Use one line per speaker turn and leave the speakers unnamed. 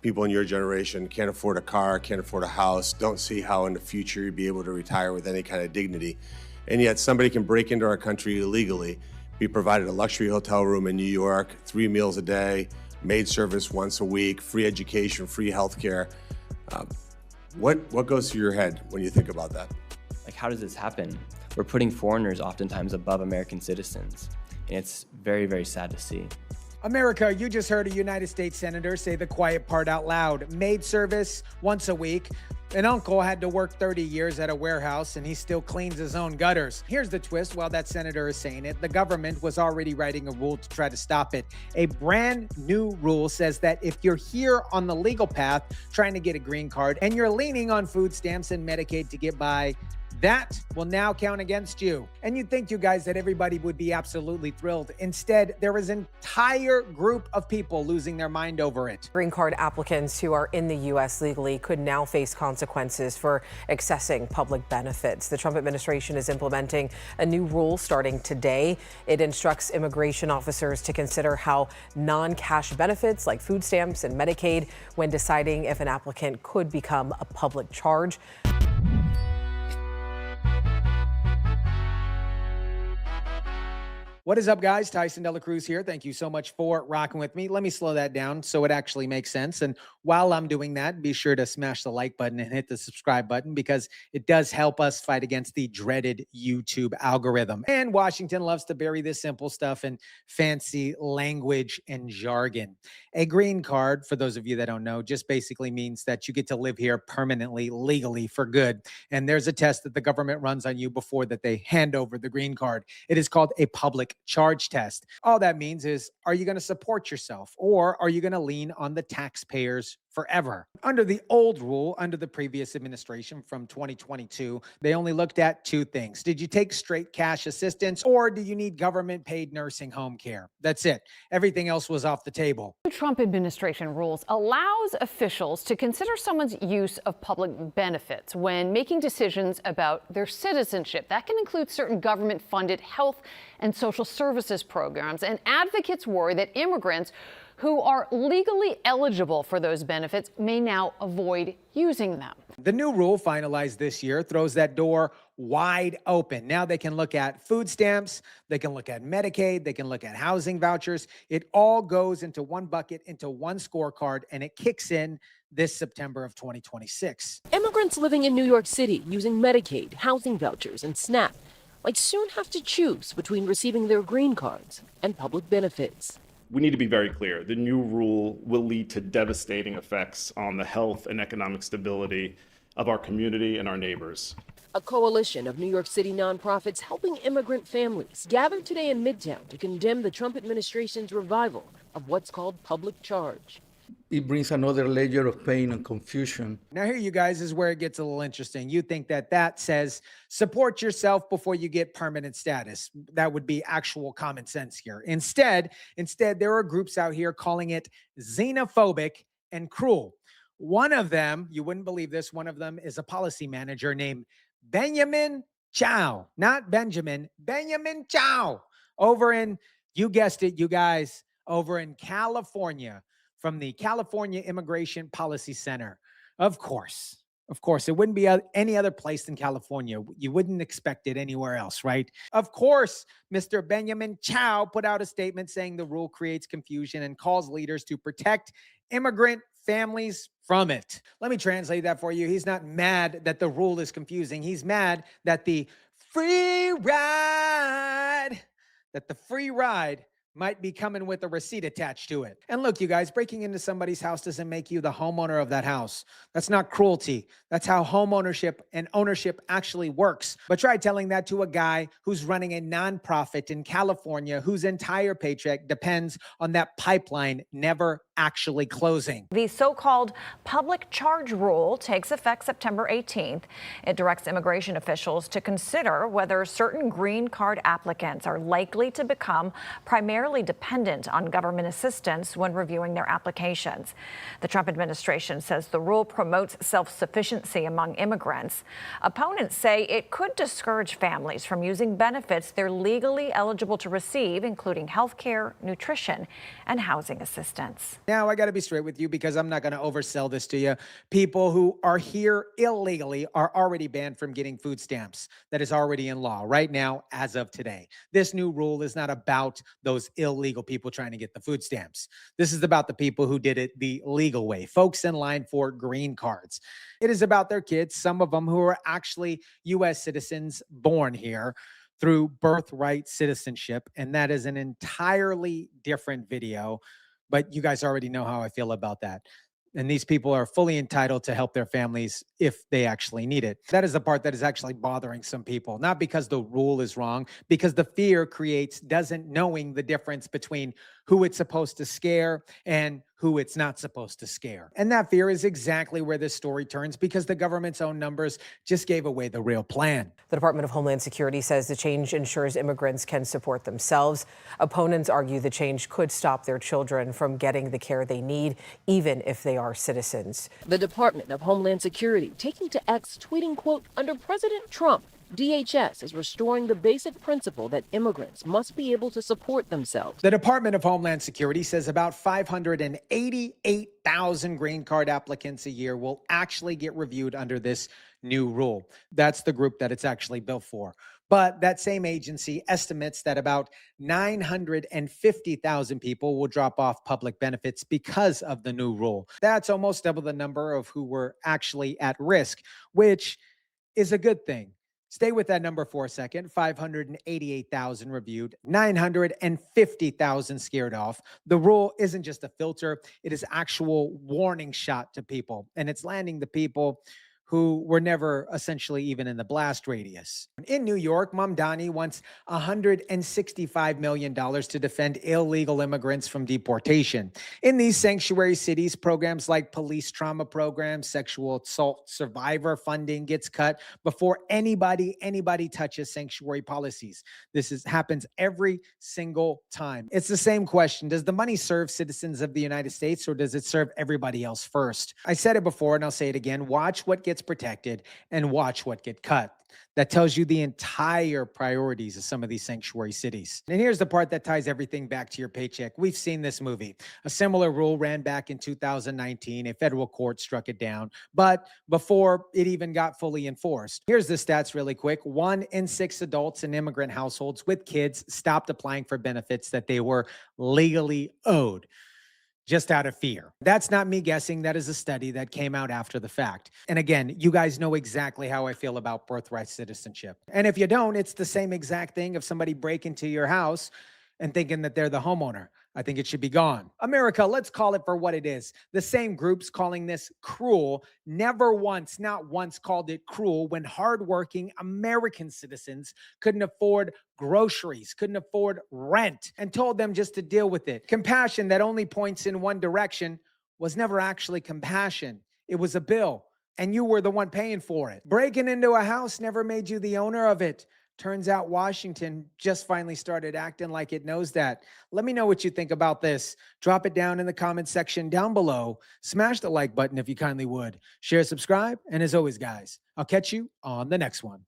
people in your generation can't afford a car, can't afford a house, don't see how in the future you'd be able to retire with any kind of dignity. And yet somebody can break into our country illegally, be provided a luxury hotel room in New York, 3 meals a day, maid service once a week, free education, free healthcare. What goes through your head when you think about that?
Like, how does this happen? We're putting foreigners oftentimes above American citizens, and it's very, very sad to see.
America, you just heard a United States senator say the quiet part out loud. Maid service once a week. An uncle had to work 30 years at a warehouse and he still cleans his own gutters. Here's the twist. While that senator is saying it, the government was already writing a rule to try to stop it. A brand new rule says that if you're here on the legal path trying to get a green card and you're leaning on food stamps and Medicaid to get by, that will now count against you. And you'd think, you guys, that everybody would be absolutely thrilled. Instead, there is an entire group of people losing their mind over it.
Green card applicants who are in the U.S. legally could now face consequences for accessing public benefits. The Trump administration is implementing a new rule starting today. It instructs immigration officers to consider how non-cash benefits like food stamps and Medicaid when deciding if an applicant could become a public charge.
What is up, guys? Tyson Dela Cruz here. Thank you so much for rocking with me. Let me slow that down so it actually makes sense. And while I'm doing that, be sure to smash the like button and hit the subscribe button because it does help us fight against the dreaded YouTube algorithm. And Washington loves to bury this simple stuff in fancy language and jargon. A green card, for those of you that don't know, just basically means that you get to live here permanently, legally, for good. And there's a test that the government runs on you before that they hand over the green card. It is called a public charge test. All that means is, are you going to support yourself or are you going to lean on the taxpayers forever? Under the old rule, under the previous administration from 2022, they only looked at two things. Did you take straight cash assistance or do you need government paid nursing home care? That's it. Everything else was off the table.
The Trump administration rules allows officials to consider someone's use of public benefits when making decisions about their citizenship. That can include certain government-funded health and social services programs, and advocates worry that immigrants who are legally eligible for those benefits may now avoid using them.
The new rule finalized this year throws that door wide open. Now they can look at food stamps, they can look at Medicaid, they can look at housing vouchers. It all goes into one bucket, into one scorecard, and it kicks in this September of 2026.
Immigrants living in New York City using Medicaid, housing vouchers, and SNAP might soon have to choose between receiving their green cards and public benefits.
We need to be very clear. The new rule will lead to devastating effects on the health and economic stability of our community and our neighbors.
A coalition of New York City nonprofits helping immigrant families gathered today in Midtown to condemn the Trump administration's revival of what's called public charge.
It brings another layer of pain and confusion.
Now here, you guys, is where it gets a little interesting. You think that that says support yourself before you get permanent status. That would be actual common sense here. Instead, there are groups out here calling it xenophobic and cruel. One of them, you wouldn't believe this, one of them is a policy manager named Benjamin Chow. Not Benjamin, Benjamin Chow. Over in, you guessed it, you guys, over in California. From the California Immigration Policy Center. Of course, it wouldn't be any other place than California. You wouldn't expect it anywhere else, right? Of course, Mr. Benjamin Chow put out a statement saying the rule creates confusion and calls leaders to protect immigrant families from it. Let me translate that for you. He's not mad that the rule is confusing. He's mad that the free ride might be coming with a receipt attached to it. And look, you guys, breaking into somebody's house doesn't make you the homeowner of that house. That's not cruelty. That's how home ownership and ownership actually works. But try telling that to a guy who's running a nonprofit in California whose entire paycheck depends on that pipeline never actually closing.
The so-called public charge rule takes effect September 18th. It directs immigration officials to consider whether certain green card applicants are likely to become primarily primarily dependent on government assistance when reviewing their applications. The Trump administration says the rule promotes self-sufficiency among immigrants. Opponents say it could discourage families from using benefits they're legally eligible to receive, including health care, nutrition, and housing assistance.
Now, I got to be straight with you because I'm not going to oversell this to you. People who are here illegally are already banned from getting food stamps. That is already in law right now as of today. This new rule is not about those illegal people trying to get the food stamps. This is about the people who did it the legal way, folks in line for green cards. It is about their kids, some of them who are actually U.S. citizens born here through birthright citizenship. And that is an entirely different video. But you guys already know how I feel about that. And these people are fully entitled to help their families if they actually need it. That is the part that is actually bothering some people, not because the rule is wrong, because the fear creates doesn't knowing the difference between who it's supposed to scare and who it's not supposed to scare. And that fear is exactly where this story turns, because the government's own numbers just gave away the real plan.
The Department of Homeland Security says the change ensures immigrants can support themselves. Opponents argue the change could stop their children from getting the care they need, even if they are citizens.
The Department of Homeland Security taking to X, tweeting, quote, under President Trump, DHS is restoring the basic principle that immigrants must be able to support themselves.
The Department of Homeland Security says about 588,000 green card applicants a year will actually get reviewed under this new rule. That's the group that it's actually built for. But that same agency estimates that about 950,000 people will drop off public benefits because of the new rule. That's almost double the number of who were actually at risk, which is a good thing. Stay with that number for a second. 588,000 reviewed, 950,000 scared off. The rule isn't just a filter. It is actual warning shot to people. And it's landing the people who were never essentially even in the blast radius. In New York, Mamdani wants $165 million to defend illegal immigrants from deportation. In these sanctuary cities, programs like police trauma programs, sexual assault survivor funding gets cut before anybody touches sanctuary policies. This happens every single time. It's the same question. Does the money serve citizens of the United States, or does it serve everybody else first? I said it before and I'll say it again. Watch what gets protected and watch what get cut. That tells you the entire priorities of some of these sanctuary cities. And here's the part that ties everything back to your paycheck. We've seen this movie. A similar rule ran back in 2019. A federal court struck it down, but before it even got fully enforced. Here's the stats really quick. 1 in 6 adults in immigrant households with kids stopped applying for benefits that they were legally owed, just out of fear. That's not me guessing. That is a study that came out after the fact. And again, you guys know exactly how I feel about birthright citizenship. And if you don't, it's the same exact thing of somebody break into your house and thinking that they're the homeowner. I think it should be gone. America, let's call it for what it is. The same groups calling this cruel never once, not once, called it cruel when hardworking American citizens couldn't afford groceries, couldn't afford rent, and told them just to deal with it. Compassion that only points in one direction was never actually compassion. It was a bill, and you were the one paying for it. Breaking into a house never made you the owner of it. Turns out Washington just finally started acting like it knows that. Let me know what you think about this. Drop it down in the comment section down below. Smash the like button if you kindly would. Share, subscribe, and as always, guys, I'll catch you on the next one.